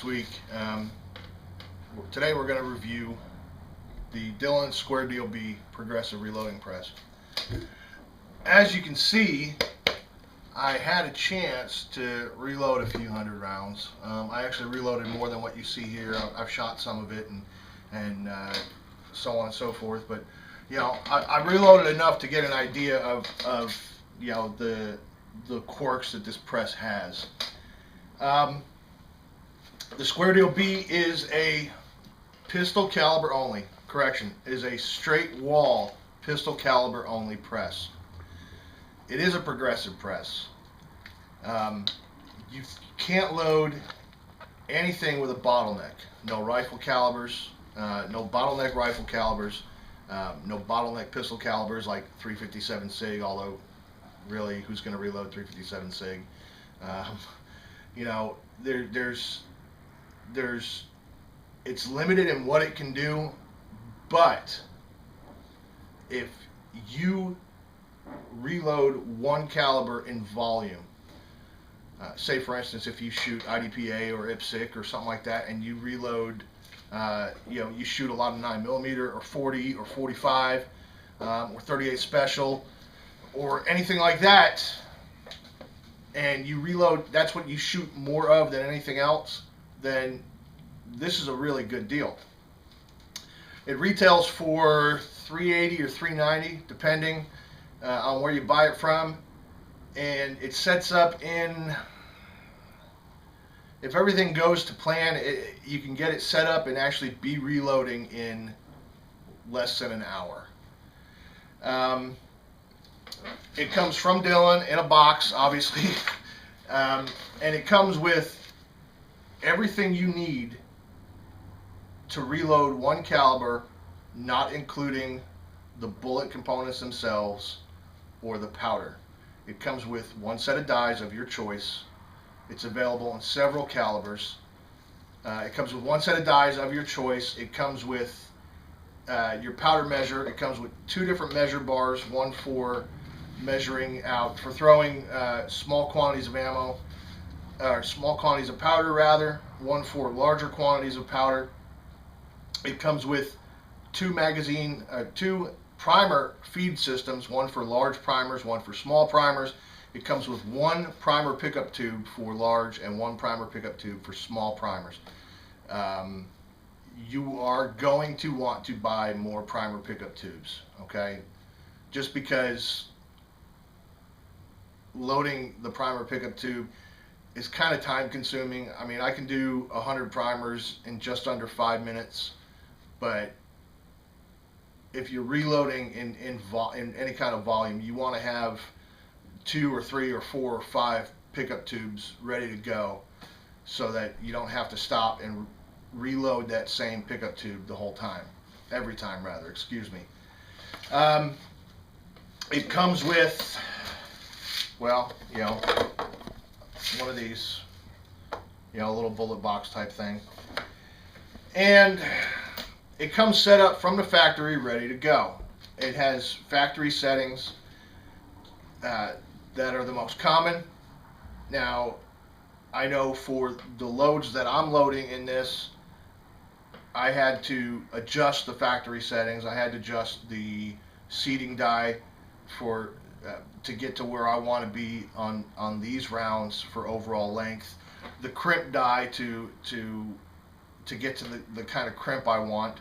last week. Today we're going to review the Dillon Square Deal B progressive reloading press. As you can see, I had a chance to reload a few hundred rounds. I actually reloaded more than what you see here. I've shot some of it and so on and so forth. But you know, I reloaded enough to get an idea of you know the quirks that this press has. The Square Deal B is a pistol caliber only. Correction, is a straight wall pistol caliber only press. It is a progressive press. You can't load anything with a bottleneck. No rifle calibers, no bottleneck rifle calibers, no bottleneck pistol calibers like 357 SIG, although really, who's going to reload 357 SIG? You know, it's limited in what it can do, but if you reload one caliber in volume, say for instance if you shoot IDPA or IPSC or something like that, and you reload, you know, you shoot a lot of 9mm or 40 or 45 or 38 special or anything like that, and you reload, that's what you shoot more of than anything else, then this is a really good deal. It retails for $380 or $390 depending on where you buy it from, and it sets up in, if everything goes to plan, you can get it set up and actually be reloading in less than an hour. It comes from Dillon in a box, obviously, and it comes with everything you need to reload one caliber, not including the bullet components themselves or the powder. It comes with one set of dies of your choice. It's available in several calibers. It comes with one set of dies of your choice. It comes with your powder measure. It comes with two different measure bars, one for measuring out, for throwing small quantities of ammo, or small quantities of powder rather, one for larger quantities of powder. It comes with two primer feed systems, one for large primers, one for small primers. It comes with one primer pickup tube for large and one primer pickup tube for small primers. You are going to want to buy more primer pickup tubes, okay? Just because loading the primer pickup tube is kind of time consuming. I mean, I can do 100 primers in just under 5 minutes, but if you're reloading in any kind of volume, you want to have 2 or 3 or 4 or 5 pickup tubes ready to go so that you don't have to stop and reload that same pickup tube the whole time, every time rather, excuse me. It comes with, well, you know, one of these, you know, a little bullet box type thing, and it comes set up from the factory ready to go. It has factory settings that are the most common. Now, I know for the loads that I'm loading in this, I had to adjust the factory settings. I had to adjust the seating die for to get to where I want to be on these rounds for overall length. The crimp die to get to the kind of crimp I want.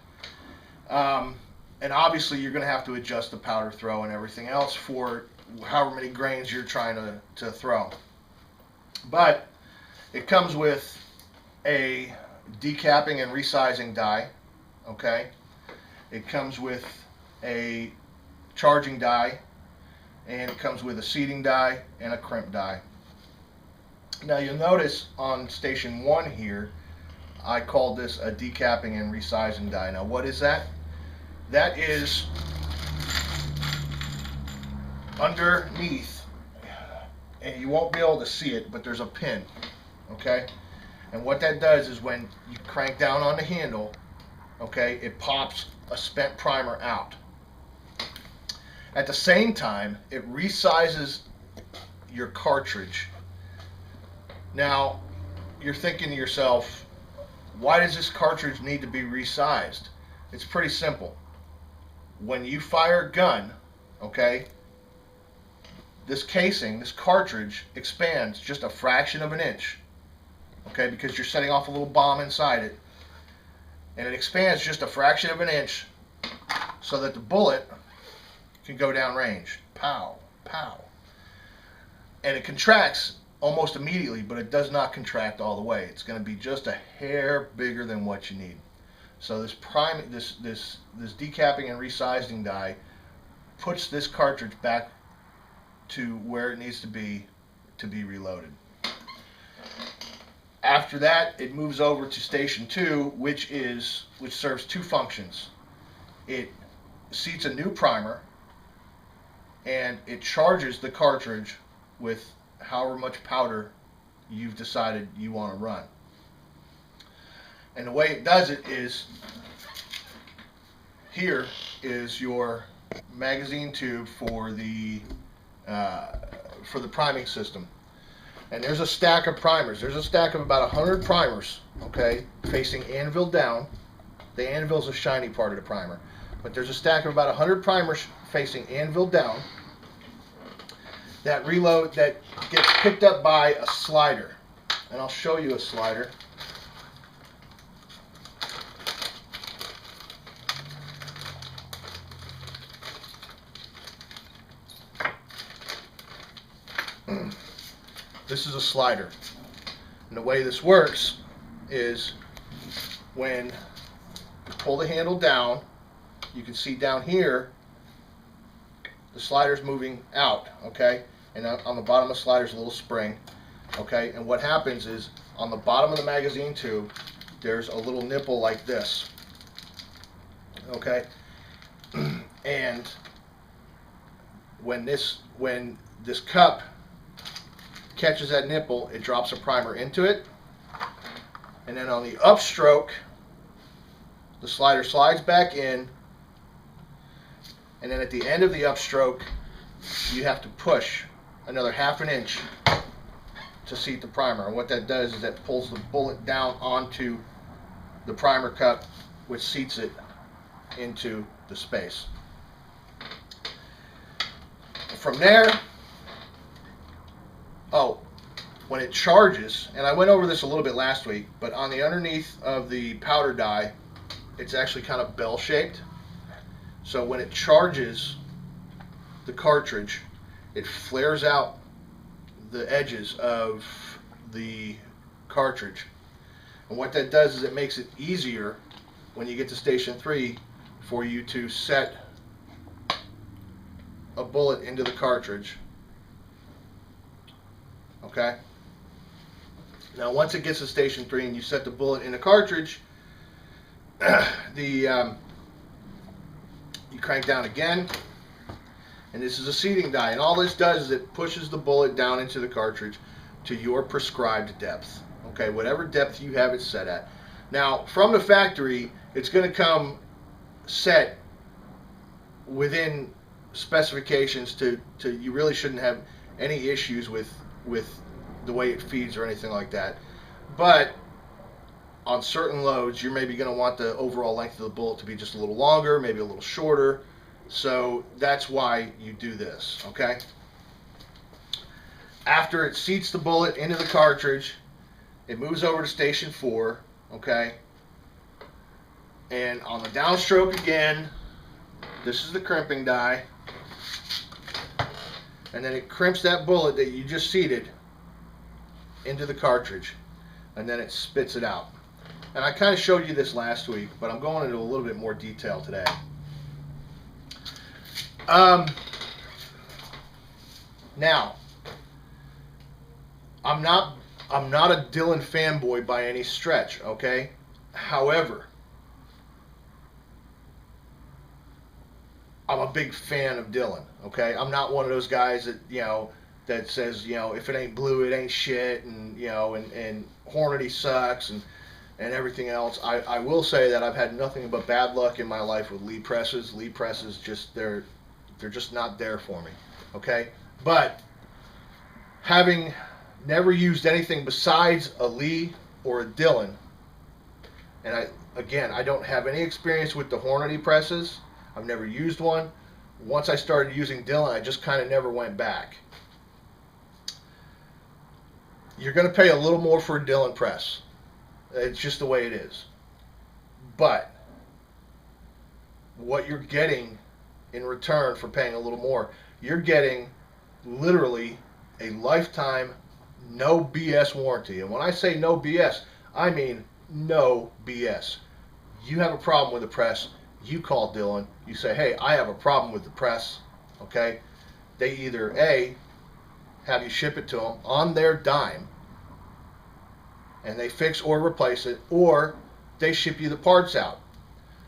And obviously you're going to have to adjust the powder throw and everything else for however many grains you're trying to throw. But it comes with a decapping and resizing die, okay? It comes with a charging die, and it comes with a seating die and a crimp die. Now you'll notice on station 1 here, I called this a decapping and resizing die. Now what is that? That is underneath, and you won't be able to see it, but there's a pin, okay? And what that does is when you crank down on the handle, okay, it pops a spent primer out. At the same time, it resizes your cartridge. Now, you're thinking to yourself, Why does this cartridge need to be resized? It's pretty simple. When you fire a gun, okay, this casing, this cartridge expands just a fraction of an inch, okay, because you're setting off a little bomb inside it, and it expands just a fraction of an inch so that the bullet can go down range. Pow, pow. And it contracts almost immediately, but it does not contract all the way. It's going to be just a hair bigger than what you need. So this decapping and resizing die puts this cartridge back to where it needs to be reloaded. After that, it moves over to station 2, which serves two functions. It seats a new primer, and it charges the cartridge with however much powder you've decided you want to run. And the way it does it is, here is your magazine tube for the priming system. And there's a stack of primers. There's a stack of about 100 primers, okay, facing anvil down. The anvil is a shiny part of the primer. But there's a stack of about 100 primers facing anvil down that gets picked up by a slider. And I'll show you a slider. This is a slider. And the way this works is when you pull the handle down, you can see down here the slider's moving out, okay? And on the bottom of the slider is a little spring, okay? And what happens is on the bottom of the magazine tube, there's a little nipple like this, okay? And when this cup catches that nipple, it drops a primer into it, and then on the upstroke, the slider slides back in, and then at the end of the upstroke, you have to push another ½ inch to seat the primer. And what that does is that pulls the bullet down onto the primer cup, which seats it into the space. From there, when it charges, and I went over this a little bit last week, but on the underneath of the powder die, it's actually kind of bell-shaped. So when it charges the cartridge, it flares out the edges of the cartridge. And what that does is it makes it easier when you get to station 3 for you to set a bullet into the cartridge. Okay? Now once it gets to station 3 and you set the bullet in the cartridge, you crank down again, and this is a seating die, and all this does is it pushes the bullet down into the cartridge to your prescribed depth. Okay, whatever depth you have it set at. Now from the factory, it's going to come set within specifications to you really shouldn't have any issues with the way it feeds or anything like that. But on certain loads, you're maybe going to want the overall length of the bullet to be just a little longer, maybe a little shorter. So that's why you do this, okay? After it seats the bullet into the cartridge, it moves over to station 4, okay? And on the downstroke again, this is the crimping die. And then it crimps that bullet that you just seated into the cartridge, and then it spits it out. And I kind of showed you this last week, but I'm going into a little bit more detail today. Now, I'm not a Dillon fanboy by any stretch, okay? However, I'm a big fan of Dillon, okay? I'm not one of those guys that, that says, if it ain't blue, it ain't shit, and, and Hornady sucks, and everything else. I will say that I've had nothing but bad luck in my life with lead presses. Lead presses, they're just not there for me, okay? But having never used anything besides a Lee or a Dillon, And I don't have any experience with the Hornady presses. I've never used one. Once I started using Dillon, I just kind of never went back. You're going to pay a little more for a Dillon press. It's just the way it is. But what you're getting in return for paying a little more, you're getting literally a lifetime no BS warranty. And when I say no BS, I mean no BS. You have a problem with the press, you call Dillon, you say, hey, I have a problem with the press, okay? They either A, have you ship it to them on their dime, and they fix or replace it, or they ship you the parts out.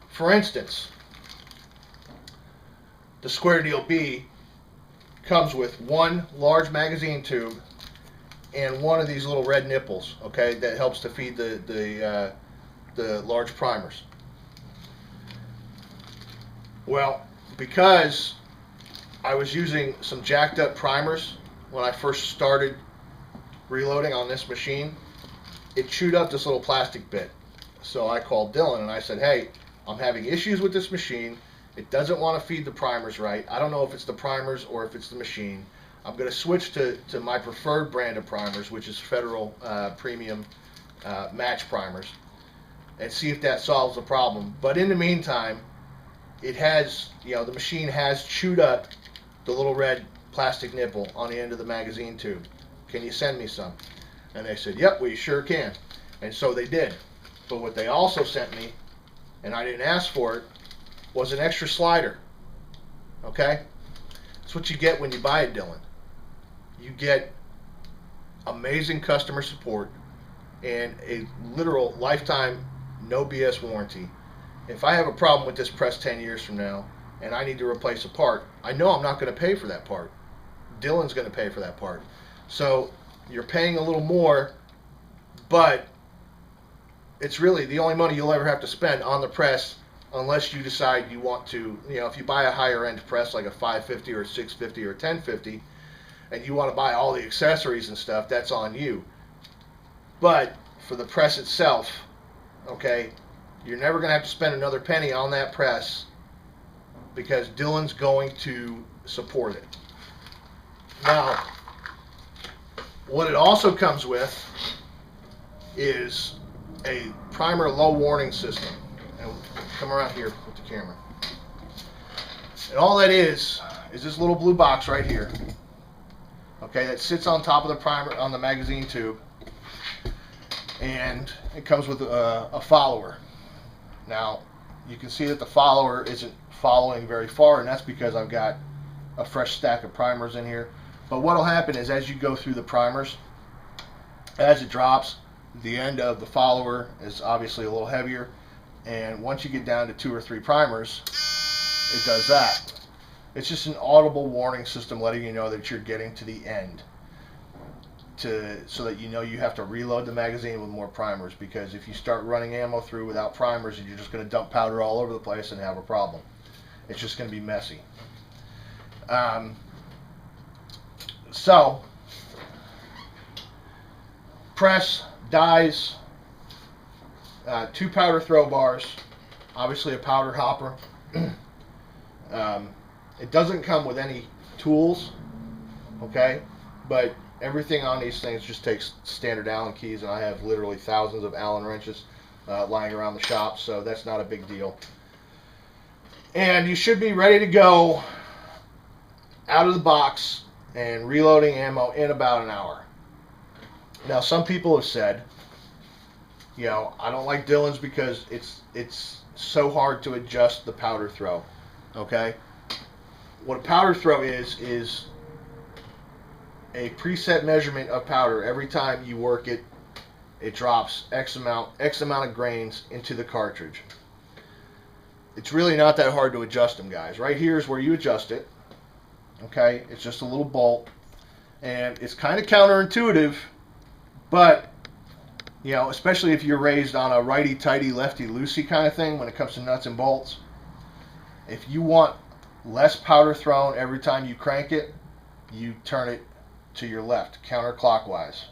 For instance, the Square Deal B comes with one large magazine tube and one of these little red nipples, okay, that helps to feed the large primers. Well, because I was using some jacked up primers when I first started reloading on this machine, it chewed up this little plastic bit. So I called Dillon and I said, hey, I'm having issues with this machine. It doesn't want to feed the primers right. I don't know if it's the primers or if it's the machine. I'm going to switch to my preferred brand of primers, which is Federal Premium Match Primers, and see if that solves the problem. But in the meantime, it has, the machine has chewed up the little red plastic nipple on the end of the magazine tube. Can you send me some? And they said, yep, we sure can. And so they did. But what they also sent me, and I didn't ask for it, was an extra slider. Okay? That's what you get when you buy a Dillon. You get amazing customer support and a literal lifetime no BS warranty. If I have a problem with this press 10 years from now and I need to replace a part, I know I'm not going to pay for that part. Dillon's going to pay for that part. So you're paying a little more, but it's really the only money you'll ever have to spend on the press, unless you decide you want to, if you buy a higher end press like a 550 or a 650 or a 1050 and you want to buy all the accessories and stuff, that's on you. But for the press itself, okay, you're never going to have to spend another penny on that press because Dillon's going to support it. Now, what it also comes with is a primer low warning system. And come around here with the camera. And all that is this little blue box right here. Okay, that sits on top of the primer on the magazine tube. And it comes with a follower. Now, you can see that the follower isn't following very far, and that's because I've got a fresh stack of primers in here. But what will happen is as you go through the primers, as it drops, the end of the follower is obviously a little heavier, and once you get down to 2 or 3 primers, it does that. It's just an audible warning system letting you know that you're getting to the end, so that you know you have to reload the magazine with more primers, because if you start running ammo through without primers, you're just going to dump powder all over the place and have a problem. It's just going to be messy. So, press, dies, 2 powder throw bars, obviously a powder hopper. It doesn't come with any tools, okay, but everything on these things just takes standard Allen keys, and I have literally thousands of Allen wrenches lying around the shop, so that's not a big deal. And you should be ready to go out of the box and reloading ammo in about an hour. Now, some people have said, I don't like Dillon's because it's so hard to adjust the powder throw. Okay? What a powder throw is a preset measurement of powder. Every time you work it, it drops X amount of grains into the cartridge. It's really not that hard to adjust them, guys. Right here is where you adjust it. Okay? It's just a little bolt. And it's kind of counterintuitive, but, especially if you're raised on a righty-tighty, lefty-loosey kind of thing when it comes to nuts and bolts, if you want less powder thrown every time you crank it, you turn it to your left, counterclockwise.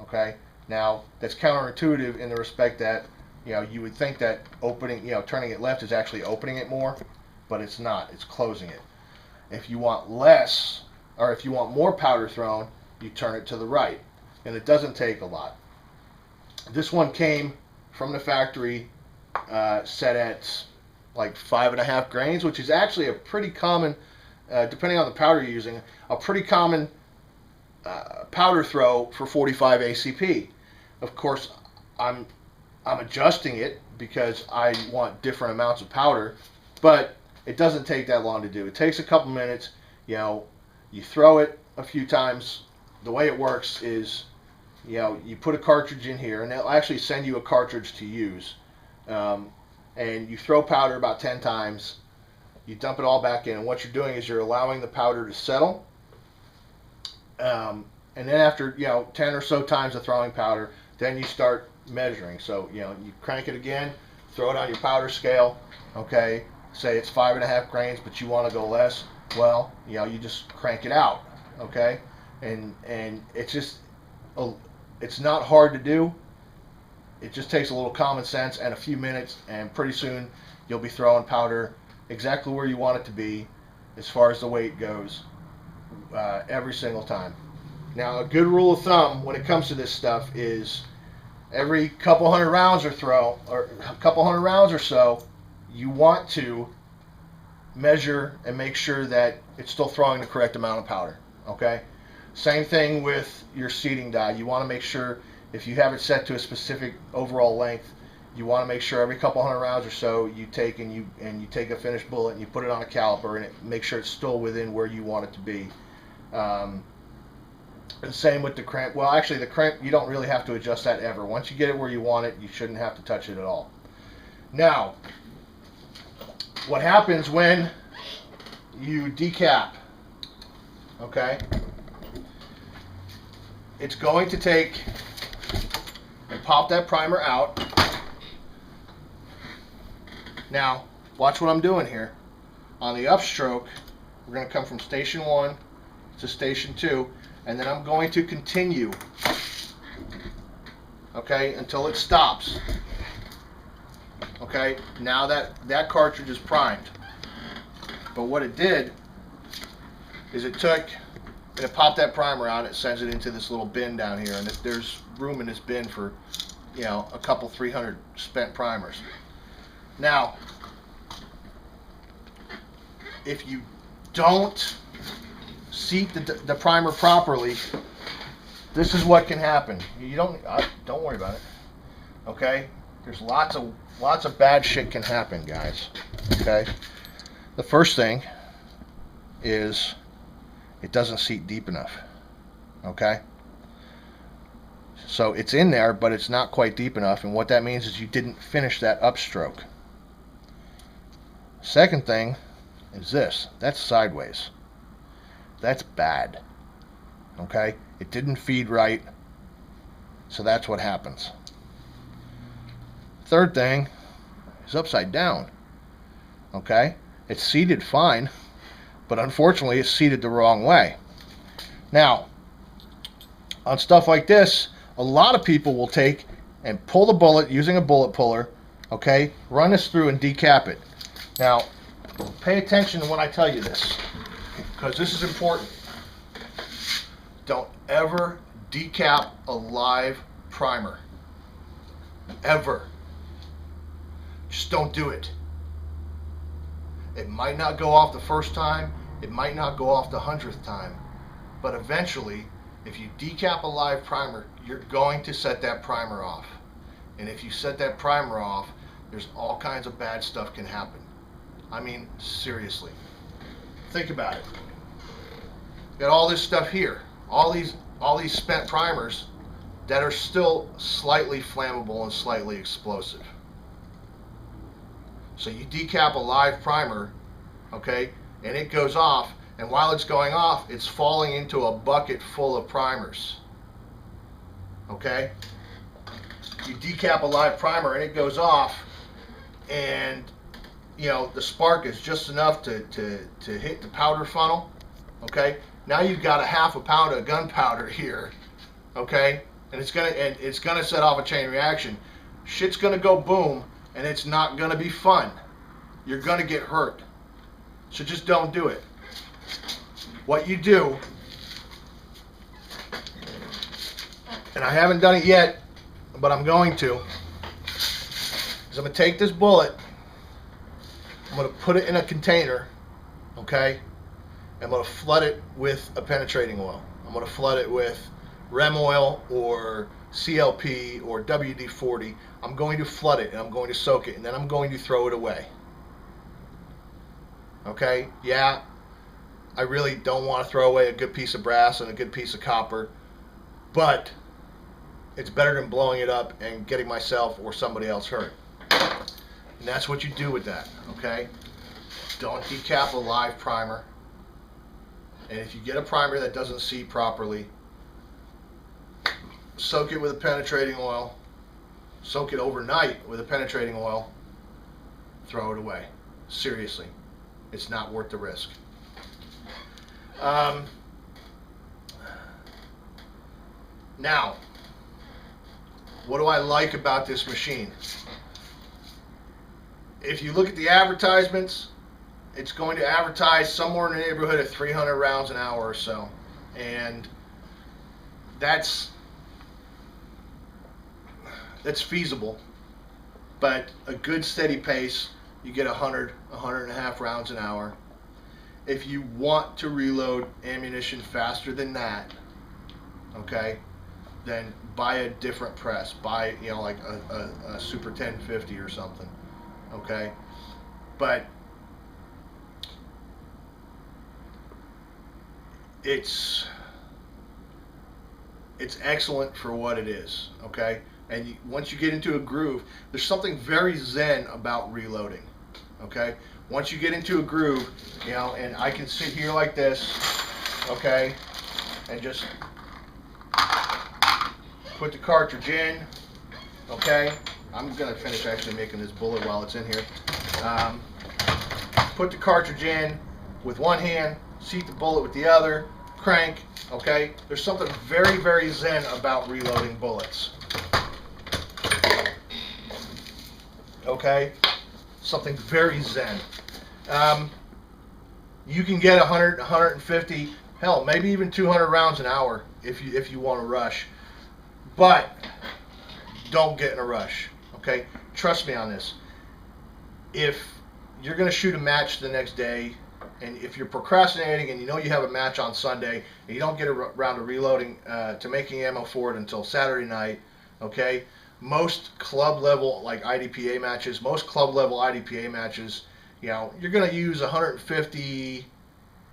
Okay? Now, that's counterintuitive in the respect that you would think that opening, turning it left is actually opening it more, but it's not. It's closing it. If you want less, or if you want more powder thrown, you turn it to the right, and it doesn't take a lot. This one came from the factory set at like 5.5 grains, which is actually a pretty common, depending on the powder you're using, a pretty common powder throw for 45 ACP. Of course, I'm adjusting it because I want different amounts of powder, but it doesn't take that long to do. It takes a couple minutes. You throw it a few times. The way it works is, you put a cartridge in here, and they'll actually send you a cartridge to use. And you throw powder about 10 times. You dump it all back in, and what you're doing is you're allowing the powder to settle. And then after 10 or so times of throwing powder, then you start measuring. So you crank it again, throw it on your powder scale. Okay, say it's 5.5 grains, but you want to go less. Well, you just crank it out. Okay, and it's just it's not hard to do. It just takes a little common sense and a few minutes, and pretty soon you'll be throwing powder exactly where you want it to be as far as the weight goes every single time. Now, a good rule of thumb when it comes to this stuff is every couple hundred rounds or so, you want to measure and make sure that it's still throwing the correct amount of powder. Okay? Same thing with your seating die. You want to make sure, if you have it set to a specific overall length, you want to make sure every couple hundred rounds or so you take and you take a finished bullet and you put it on a caliper and make sure it's still within where you want it to be. And same with the crimp. Well, actually, the crimp, you don't really have to adjust that ever. Once you get it where you want it, you shouldn't have to touch it at all. Now, what happens when you decap? Okay, it's going to take and pop that primer out. Now, watch what I'm doing here. On the upstroke, we're going to come from station 1 to station 2, and then I'm going to continue, okay, until it stops. Okay, now that cartridge is primed. But what it did is it popped that primer out, it sends it into this little bin down here, and there's room in this bin for, a couple 300 spent primers. Now, if you don't seat the primer properly, this is what can happen. You don't worry about it. Okay? There's lots of bad shit can happen, guys. Okay? The first thing is it doesn't seat deep enough. Okay? So it's in there, but it's not quite deep enough, and what that means is you didn't finish that upstroke. Second thing is this. That's sideways. That's bad. Okay? It didn't feed right, so that's what happens. Third thing is upside down. Okay? It's seated fine, but unfortunately it's seated the wrong way. Now, on stuff like this, a lot of people will take and pull the bullet using a bullet puller, okay? Run this through and decap it. Now, pay attention to when I tell you this, because this is important. Don't ever decap a live primer. Ever. Just don't do it. It might not go off the first time, it might not go off the 100th time, but eventually, if you decap a live primer, you're going to set that primer off. And if you set that primer off, there's all kinds of bad stuff can happen. I mean, seriously. Think about it. Got all this stuff here, all these spent primers that are still slightly flammable and slightly explosive. So you decap a live primer, okay, and it goes off, and while it's going off, it's falling into a bucket full of primers. Okay? You decap a live primer and it goes off, and the spark is just enough to hit the powder funnel. Okay? Now you've got a half a pound of gunpowder here. Okay? And it's gonna set off a chain reaction. shit's gonna go boom, and it's not gonna be fun. You're gonna get hurt. So just don't do it. What you do, and I haven't done it yet, but I'm going to, is I'm gonna take this bullet, I'm gonna put it in a container, okay? I'm gonna flood it with a penetrating oil. I'm gonna flood it with REM oil or CLP or WD-40. I'm going to flood it and I'm going to soak it, and then I'm going to throw it away. Okay? Yeah, I really don't want to throw away a good piece of brass and a good piece of copper, but it's better than blowing it up and getting myself or somebody else hurt. And that's what you do with that, okay? Don't decap a live primer. And if you get a primer that doesn't seat properly, soak it with a penetrating oil, soak it overnight with a penetrating oil, throw it away. Seriously, it's not worth the risk. Now, what do I like about this machine? If you look at the advertisements, it's going to advertise somewhere in the neighborhood of 300 rounds an hour or so. And that's feasible, but a good steady pace, you get 100 and a half rounds an hour. If you want to reload ammunition faster than that, okay, then buy a different press. Buy, you know, like a Super 1050 or something, okay? But it's excellent for what it is, okay? And once you get into a groove, there's something very zen about reloading, okay? Once you get into a groove, you know, and I can sit here like this, okay, and just put the cartridge in, okay? I'm going to finish actually making this bullet while it's in here. Put the cartridge in with one hand, seat the bullet with the other, crank, okay? There's something very, very zen about reloading bullets. Okay? Something very zen. You can get 100, 150, hell, maybe even 200 rounds an hour if you want to rush. But don't get in a rush, okay? Trust me on this. If you're going to shoot a match the next day, and if you're procrastinating and you know you have a match on Sunday and you don't get around to reloading, to making ammo for it until Saturday night, okay? Most club level, like IDPA matches, you know, you're going to use 150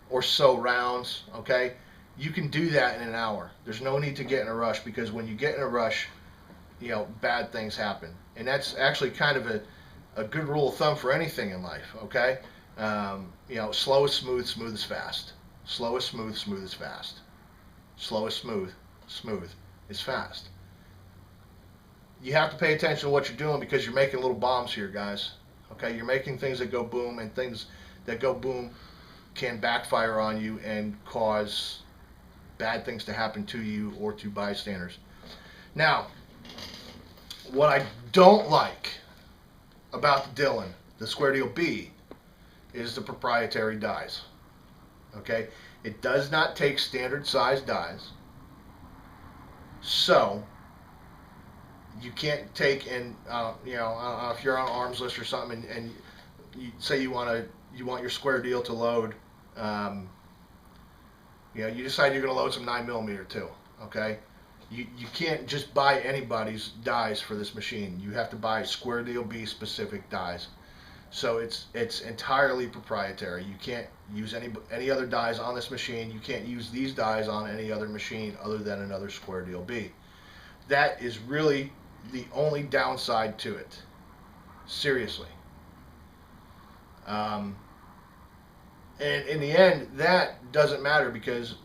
or so rounds, okay? You can do that in an hour. There's no need to get in a rush, because when you get in a rush, you know, bad things happen. And that's actually kind of a good rule of thumb for anything in life, okay? You know, slow is smooth, smooth is fast. Slow is smooth, smooth is fast. Slow is smooth, smooth is fast. You have to pay attention to what you're doing, because you're making little bombs here, guys. Okay, you're making things that go boom, and things that go boom can backfire on you and cause bad things to happen to you or to bystanders. Now, what I don't like about the Dillon, the Square Deal B, is the proprietary dies. Okay, it does not take standard size dies, so you can't take and you know, if you're on arms list or something, and you say you want your Square Deal to load, you know, you decide you're going to load some 9mm too, okay? You can't just buy anybody's dies for this machine. You have to buy Square Deal B specific dies. So it's entirely proprietary. You can't use any other dies on this machine. You can't use these dies on any other machine other than another Square Deal B. That is really the only downside to it. Seriously. And in the end, that doesn't matter, because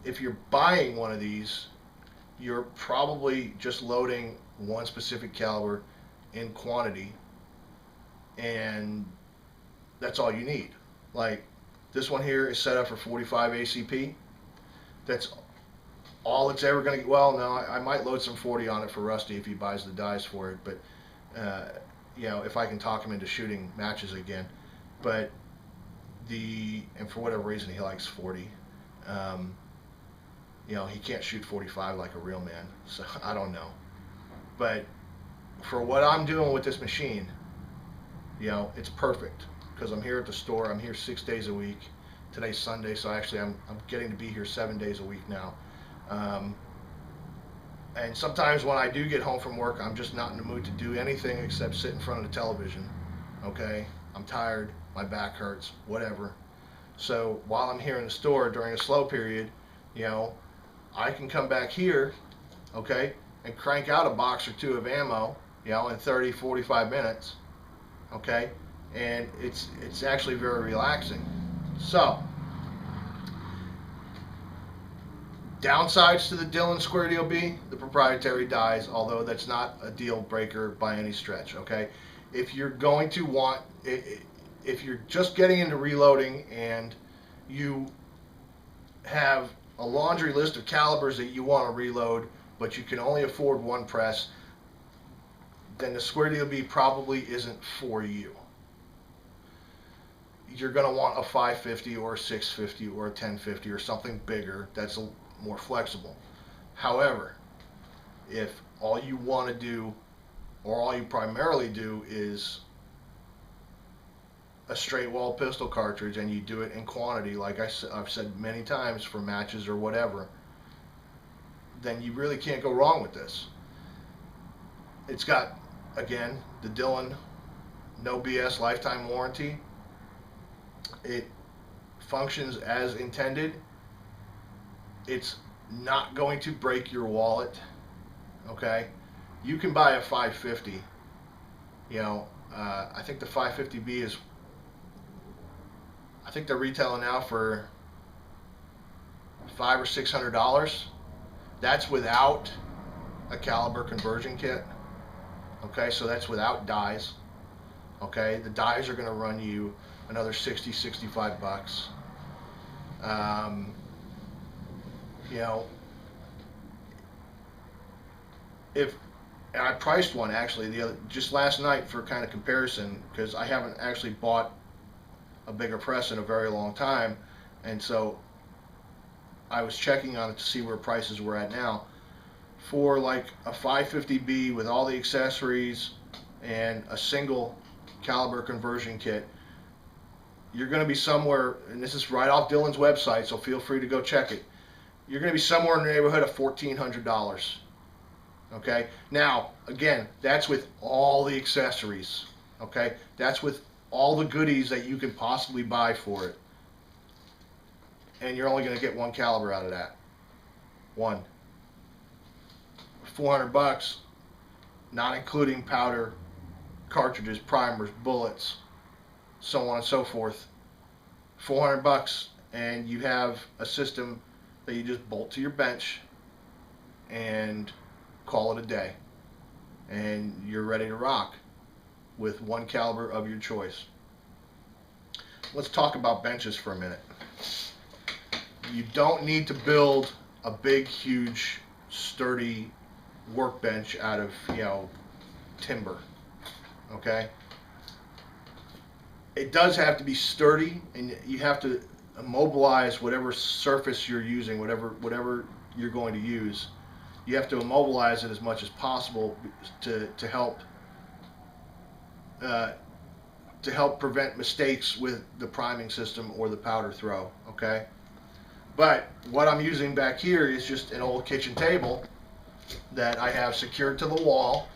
if you're buying one of these, you're probably just loading one specific caliber in quantity, and that's all you need. Like, this one here is set up for 45 ACP. That's all it's ever going to get. Well, no, I might load some 40 on it for Rusty if he buys the dies for it, but you know, if I can talk him into shooting matches again. But and for whatever reason he likes 40. You know, he can't shoot 45 like a real man, so I don't know. But for what I'm doing with this machine, you know, it's perfect because I'm here at the store. I'm here 6 days a week. Today's Sunday, so actually I'm getting to be here 7 days a week now. And sometimes when I do get home from work, I'm just not in the mood to do anything except sit in front of the television. Okay, I'm tired, my back hurts, whatever. So while I'm here in the store during a slow period, you know, I can come back here, okay, and crank out a box or two of ammo, you know, in 30, 45 minutes, okay, and it's actually very relaxing. So, downsides to the Dillon Square Deal B, the proprietary dies, although that's not a deal breaker by any stretch, okay? If you're going to want, if you're just getting into reloading and you have a laundry list of calibers that you want to reload, but you can only afford one press, then the Square Deal B probably isn't for you. You're going to want a 550 or a 650 or a 1050 or something bigger that's more flexible. However, if all you want to do, or all you primarily do, is a straight wall pistol cartridge, and you do it in quantity, like I've said many times, for matches or whatever, then you really can't go wrong with this. It's got, again, the Dillon no BS lifetime warranty. It functions as intended. It's not going to break your wallet, okay? You can buy a 550, you know, I think the 550B is, I think they're retailing now for $500 or $600. That's without a caliber conversion kit. Okay, so that's without dies. Okay, the dies are going to run you another 60, 65 bucks. You know, and I priced one actually just last night for kind of comparison, because I haven't actually bought a bigger press in a very long time, and so I was checking on it to see where prices were at now. For like a 550B with all the accessories and a single caliber conversion kit, you're going to be somewhere, and this is right off Dillon's website, so feel free to go check it. You're going to be somewhere in the neighborhood of $1,400. Okay, now again, that's with all the accessories. Okay, that's with all the goodies that you can possibly buy for it, and you're only going to get one caliber out of that. One. 400 bucks, not including powder, cartridges, primers, bullets, so on and so forth. 400 bucks, and you have a system that you just bolt to your bench and call it a day, and you're ready to rock with one caliber of your choice. Let's talk about benches for a minute. You don't need to build a big, huge, sturdy workbench out of, you know, timber. Okay, it does have to be sturdy, and you have to immobilize whatever surface you're using, whatever you're going to use. You have to immobilize it as much as possible to help prevent mistakes with the priming system or the powder throw. Okay, but what I'm using back here is just an old kitchen table that I have secured to the wall,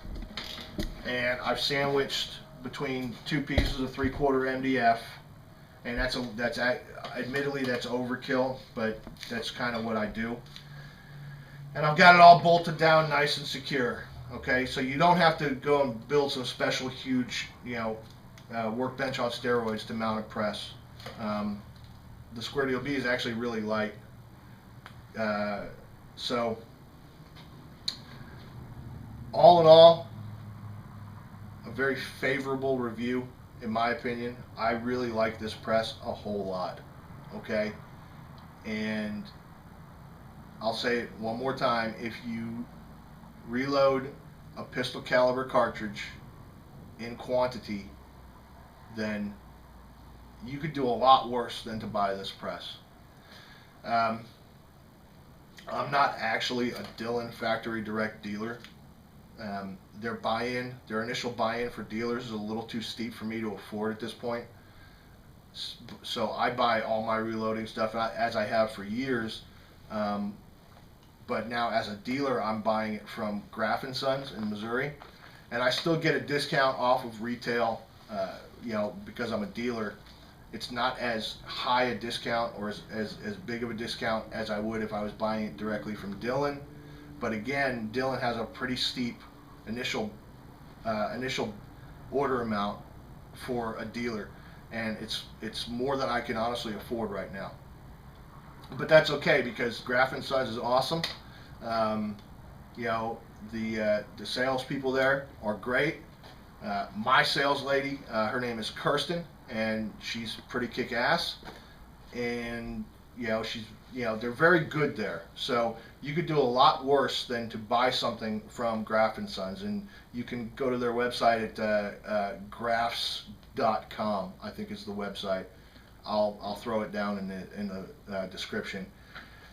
and I've sandwiched between two pieces of 3/4 MDF, and that's admittedly that's overkill, but that's kind of what I do. And I've got it all bolted down nice and secure. Okay, so you don't have to go and build some special huge, you know, workbench on steroids to mount a press. The Square Deal B is actually really light, so all in all, a very favorable review in my opinion. I really like this press a whole lot. Okay, and I'll say it one more time: if you reload a pistol caliber cartridge in quantity, then you could do a lot worse than to buy this press. I'm not actually a Dillon factory direct dealer. Their initial buy-in for dealers is a little too steep for me to afford at this point. So I buy all my reloading stuff as I have for years. But now as a dealer, I'm buying it from Graff & Sons in Missouri, and I still get a discount off of retail. Because I'm a dealer, it's not as high a discount or as big of a discount as I would if I was buying it directly from Dillon. But again, Dillon has a pretty steep initial order amount for a dealer, and it's more than I can honestly afford right now. But that's okay, because Graff & Sons is awesome. The salespeople there are great. My sales lady, her name is Kirsten, and she's pretty kick-ass. And they're very good there. So you could do a lot worse than to buy something from Graff & Sons, and you can go to their website at graffs.com, I think is the website. I'll throw it down in the description,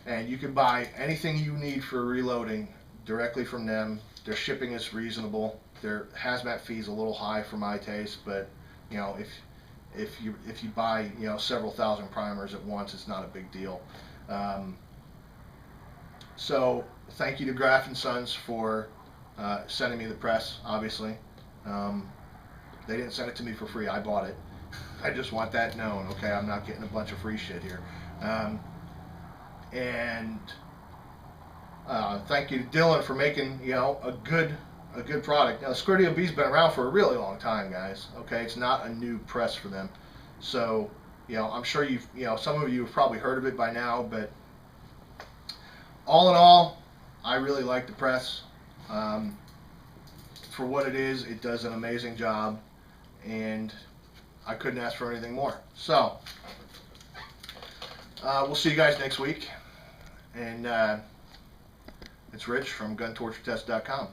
and you can buy anything you need for reloading directly from them. Their shipping is reasonable. Their hazmat fee is a little high for my taste, but if you buy several thousand primers at once, it's not a big deal. So thank you to Graff & Sons for sending me the press. Obviously, they didn't send it to me for free. I bought it. I just want that known, okay? I'm not getting a bunch of free shit here. Thank you to Dillon for making a good product. Now, the Square Deal B's been around for a really long time, guys. Okay, it's not a new press for them. So I'm sure some of you have probably heard of it by now, but all in all, I really like the press. For what it is, it does an amazing job, and I couldn't ask for anything more. So we'll see you guys next week, and it's Rich from GunTortureTests.com.